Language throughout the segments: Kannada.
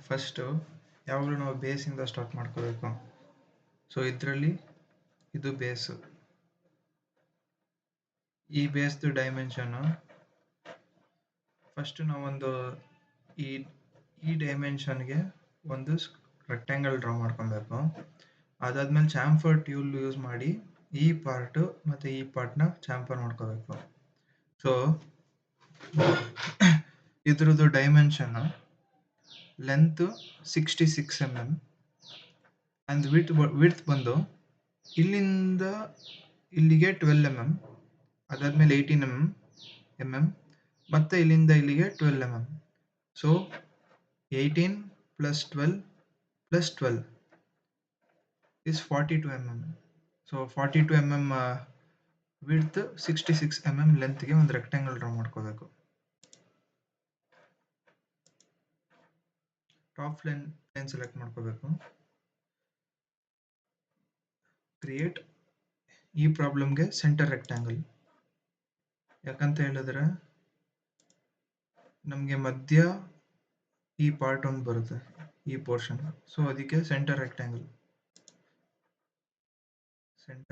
ಫಸ್ಟು ಯಾವಾಗಲೂ ನಾವು ಬೇಸಿಂದ ಸ್ಟಾರ್ಟ್ ಮಾಡ್ಕೋಬೇಕು. ಸೊ ಇದರಲ್ಲಿ ಇದು ಬೇಸು. ಈ ಬೇಸ್ದು ಡೈಮೆನ್ಷನ್ನು ಫಸ್ಟು ನಾವೊಂದು ಈ ಡೈಮೆನ್ಷನ್ಗೆ ಒಂದು ರೆಕ್ಟ್ಯಾಂಗಲ್ ಡ್ರಾ ಮಾಡ್ಕೊಬೇಕು. ಅದಾದ್ಮೇಲೆ ಚಾಂಫರ್ ಟ್ಯೂಲ್ ಯೂಸ್ ಮಾಡಿ ಈ ಪಾರ್ಟು ಮತ್ತು ಈ ಪಾರ್ಟ್ನ ಚಾಂಫರ್ ಮಾಡ್ಕೋಬೇಕು. ಸೊ ಇದ್ರದ್ದು dimension length 66 mm and width ಬಂದು ಇಲ್ಲಿಂದ ಇಲ್ಲಿಗೆ 12 mm, ಅದಾದ್ಮೇಲೆ 18 mm ಮತ್ತೆ ಇಲ್ಲಿಂದ ಇಲ್ಲಿಗೆ 12 mm. So 18 + 12 + 12 is 42 mm. So 42 mm width, 66 mm ಲೆಂತ್ಗೆ ಒಂದು ರೆಕ್ಟ್ಯಾಂಗಲ್ ಡ್ರಾ ಮಾಡ್ಕೋಬೇಕು. ಟಾಪ್ ಪ್ಲೇನ್ ಸೆಲೆಕ್ಟ್ ಮಾಡ್ಕೋಬೇಕು. ಕ್ರಿಯೇಟ್ ಈ ಪ್ರಾಬ್ಲಮ್ಗೆ ಸೆಂಟರ್ ರೆಕ್ಟ್ಯಾಂಗಲ್. ಯಾಕಂತ ಹೇಳಿದ್ರೆ ನಮಗೆ ಮಧ್ಯ ಈ ಪಾರ್ಟ್ ಒಂದು ಬರುತ್ತೆ, ಈ ಪೋರ್ಷನ್. ಸೊ ಅದಕ್ಕೆ centre rectangle tab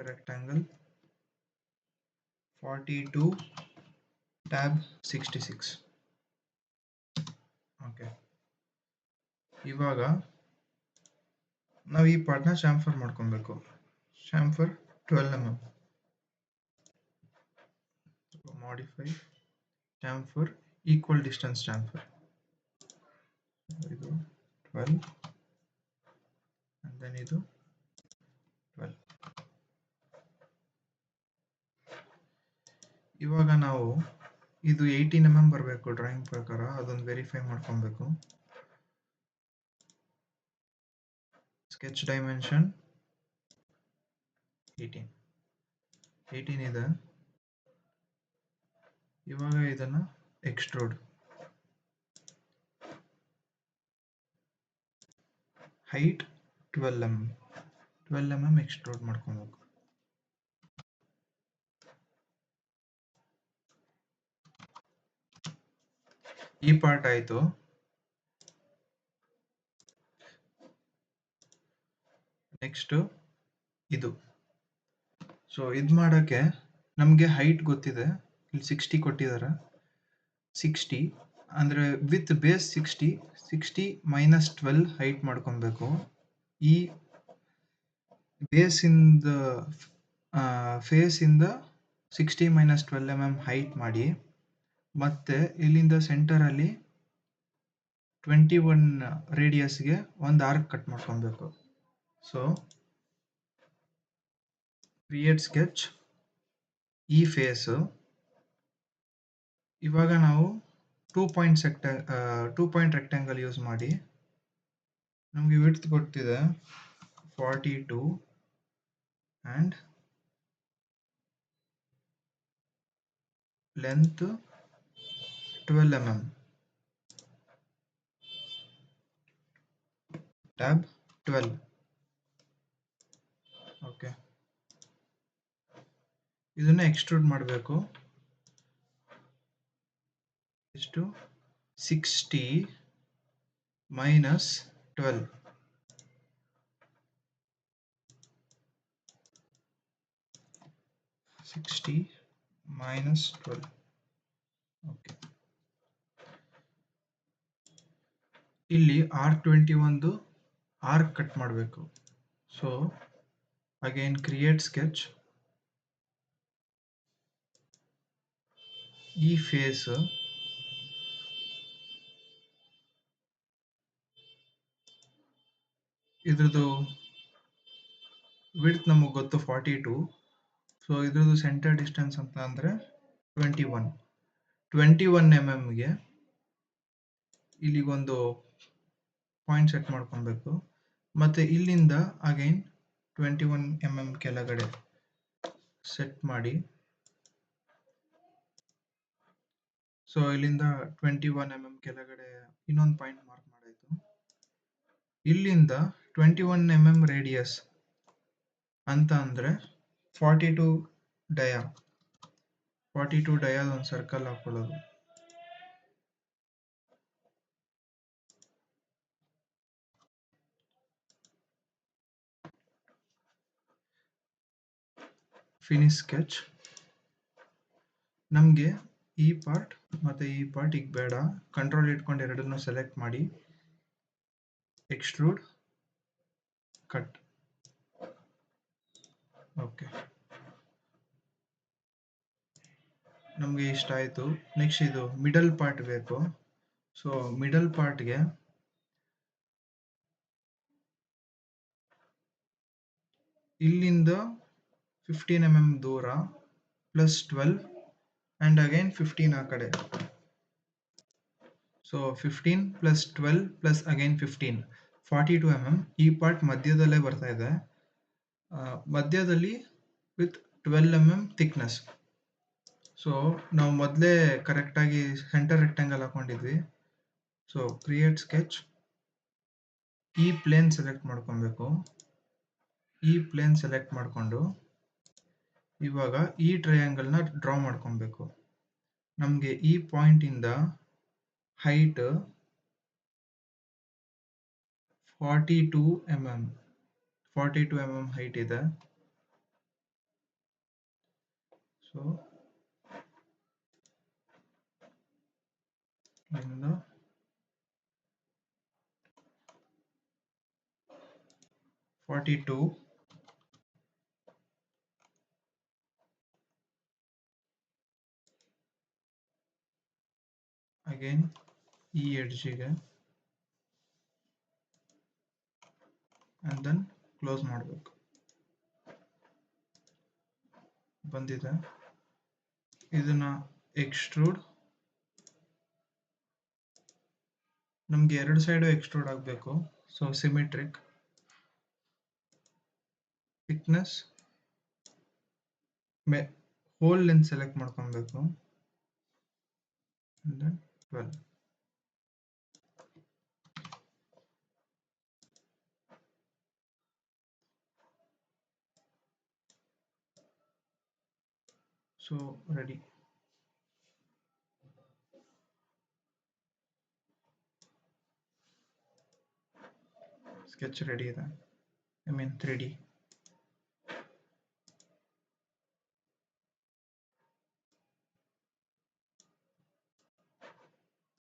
42 tab 66. Okay, ಇವಾಗ ನಾವು ಈ ಪಾರ್ಟ್ನ ಚಾಂಫರ್ ಮಾಡ್ಕೊಬೇಕು. Chamfer 12 mm. Modify chamfer equal distance chamfer. ಇದು 12 and then ಇದು 12. ಇವಾಗ ನಾವು ಇದು 18 mm ಬರಬೇಕು ಡ್ರಾಯಿಂಗ್ ಪ್ರಕಾರ, ಅದೊಂದು ವೆರಿಫೈ ಮಾಡ್ಕೊಬೇಕು. ಸ್ಕೆಚ್ ಡೈಮೆನ್ಷನ್ 18 ಇದೆ. ಇವಾಗ ಇದನ್ನ ಎಕ್ಸ್ಟ್ರೂಡ್, ಹೈಟ್ 12 mm ಎಕ್ಸ್ಟ್ರೂಡ್ ಮಾಡ್ಕೊಬೇಕು. ಈ ಪಾರ್ಟ್ ಆಯ್ತು. ನೆಕ್ಸ್ಟ್ ಇದು. ಸೊ ಇದು ಮಾಡೋಕ್ಕೆ ನಮಗೆ ಹೈಟ್ ಗೊತ್ತಿದೆ, ಇಲ್ಲಿ 60 ಕೊಟ್ಟಿದ್ದಾರೆ. 60 ಅಂದರೆ ವಿತ್ ಬೇಸ್ 60 ಮೈನಸ್ 12 ಹೈಟ್ ಮಾಡ್ಕೊಬೇಕು. ಈ ಬೇಸಿಂದ ಫೇಸಿಂದ 60 ಮೈನಸ್ 12 mm ಹೈಟ್ ಮಾಡಿ, ಮತ್ತೆ ಇಲ್ಲಿಂದ ಸೆಂಟರಲ್ಲಿ 21 ರೇಡಿಯಸ್ಗೆ ಒಂದು ಆರ್ಕ್ ಕಟ್ ಮಾಡ್ಕೊಬೇಕು. ಸೊ ಕ್ರಿಯೇಟ್ ಸ್ಕೆಚ್, ಈ ಫೇಸು. ಇವಾಗ ನಾವು 2 ಪಾಯಿಂಟ್ ರೆಕ್ಟ್ಯಾಂಗಲ್ ಯೂಸ್ ಮಾಡಿ ನಮಗೆ ವಿಡ್ತ್ ಕೊಡ್ತಿದೆ 42 and length 12 mm. tab 12. Okay, ಇದನ್ನ ಎಕ್ಸ್ಟ್ರೂಡ್ ಮಾಡಬೇಕು. ಎಷ್ಟು? 60 ಮೈನಸ್ 12. ಓಕೆ, ಇಲ್ಲಿ R21 ಆರ್ಕ್ ಕಟ್ ಮಾಡಬೇಕು. ಸೊ ಅಗೈನ್ ಕ್ರಿಯೇಟ್ ಸ್ಕೆಚ್, ಈ ಫೇಸ್ ಇದ್ರದ್ದು ವಿಡ್ತ್ ನಮಗೆ ಗೊತ್ತು 42. ಸೊ ಇದ್ರದ್ದು ಸೆಂಟರ್ ಡಿಸ್ಟೆನ್ಸ್ ಅಂತ ಅಂದರೆ 21 mmಗೆ ಇಲ್ಲಿಗೊಂದು ಪಾಯಿಂಟ್ ಸೆಟ್ ಮಾಡ್ಕೊಬೇಕು. ಮತ್ತು ಇಲ್ಲಿಂದ ಅಗೈನ್ 21 mm ಕೆಳಗಡೆ ಸೆಟ್ ಮಾಡಿ. ಸೊ ಇಲ್ಲಿಂದ 21 mm ಕೆಳಗಡೆ ಇನ್ನೊಂದು ಪಾಯಿಂಟ್ ಮಾರ್ಕ್ ಮಾಡಾಯಿತು. ಇಲ್ಲಿಂದ 21 mm ರೇಡಿಯಸ್ ಅಂತ ಅಂದರೆ 42 ಡಯಾದ ಒಂದು ಸರ್ಕಲ್ ಹಾಕೊಳ್ಳೋದು. Finish sketch. ನಮಗೆ ಈ ಪಾರ್ಟ್ ಮತ್ತು ಈ ಪಾರ್ಟ್ ಈಗ ಬೇಡ, ಕಂಟ್ರೋಲ್ ಇಟ್ಕೊಂಡು ಎರಡನ್ನೂ ಸೆಲೆಕ್ಟ್ ಮಾಡಿ ಎಕ್ಸ್ಟ್ರೂಡ್ ಕಟ್. ಓಕೆ, ನಮಗೆ ಇಷ್ಟ ಆಯಿತು. ನೆಕ್ಸ್ಟ್ ಇದು ಮಿಡಲ್ ಪಾರ್ಟ್ ಬೇಕು. ಸೊ ಮಿಡಲ್ ಪಾರ್ಟ್ಗೆ ಇಲ್ಲಿಂದ 15 mm ದೂರ ಪ್ಲಸ್ 12 ಆ್ಯಂಡ್ ಅಗೈನ್ 15 ಆ ಕಡೆ. So 15 plus 12 plus again 15, 42 mm. ಈ ಪಾರ್ಟ್ ಮಧ್ಯದಲ್ಲೇ ಬರ್ತಾ ಇದೆ, ಮಧ್ಯದಲ್ಲಿ ವಿತ್ 12 mm ಥಿಕ್ನೆಸ್. ಸೊ ನಾವು ಮೊದಲೇ ಕರೆಕ್ಟಾಗಿ ಸೆಂಟರ್ ರೆಕ್ಟ್ಯಾಂಗಲ್ ಹಾಕೊಂಡಿದ್ವಿ. ಸೊ ಕ್ರಿಯೇಟ್ ಸ್ಕೆಚ್, ಈ ಪ್ಲೇನ್ ಸೆಲೆಕ್ಟ್ ಮಾಡ್ಕೊಬೇಕು. ಈ ಪ್ಲೇನ್ ಸೆಲೆಕ್ಟ್ ಮಾಡಿಕೊಂಡು ಇವಾಗ ಈ ಟ್ರಯಾಂಗಲ್ನ ಡ್ರಾ ಮಾಡ್ಕೊಬೇಕು. ನಮಗೆ ಈ ಪಾಯಿಂಟಿಂದ ಹೈಟ್ 42 mm, 42 mm ಹೈಟ್ ಇದೆ. ಸೊ ಇಲ್ಲಿಂದ 42 ಅಗೇನ್ ಈ ಎಡ್ಜಿಗೆ ಆ್ಯಂಡ್ ದೆನ್ ಕ್ಲೋಸ್ ಮಾಡಬೇಕು. ಬಂದಿದೆ. ಇದನ್ನ ಎಕ್ಸ್ಟ್ರೂಡ್, ನಮಗೆ ಎರಡು ಸೈಡು ಎಕ್ಸ್ಟ್ರೂಡ್ ಆಗಬೇಕು. So symmetric, thickness whole length select ಮಾಡ್ಕೊಬೇಕು. and then 12. So ready. Sketch ready ಇದೆ, I mean 3D.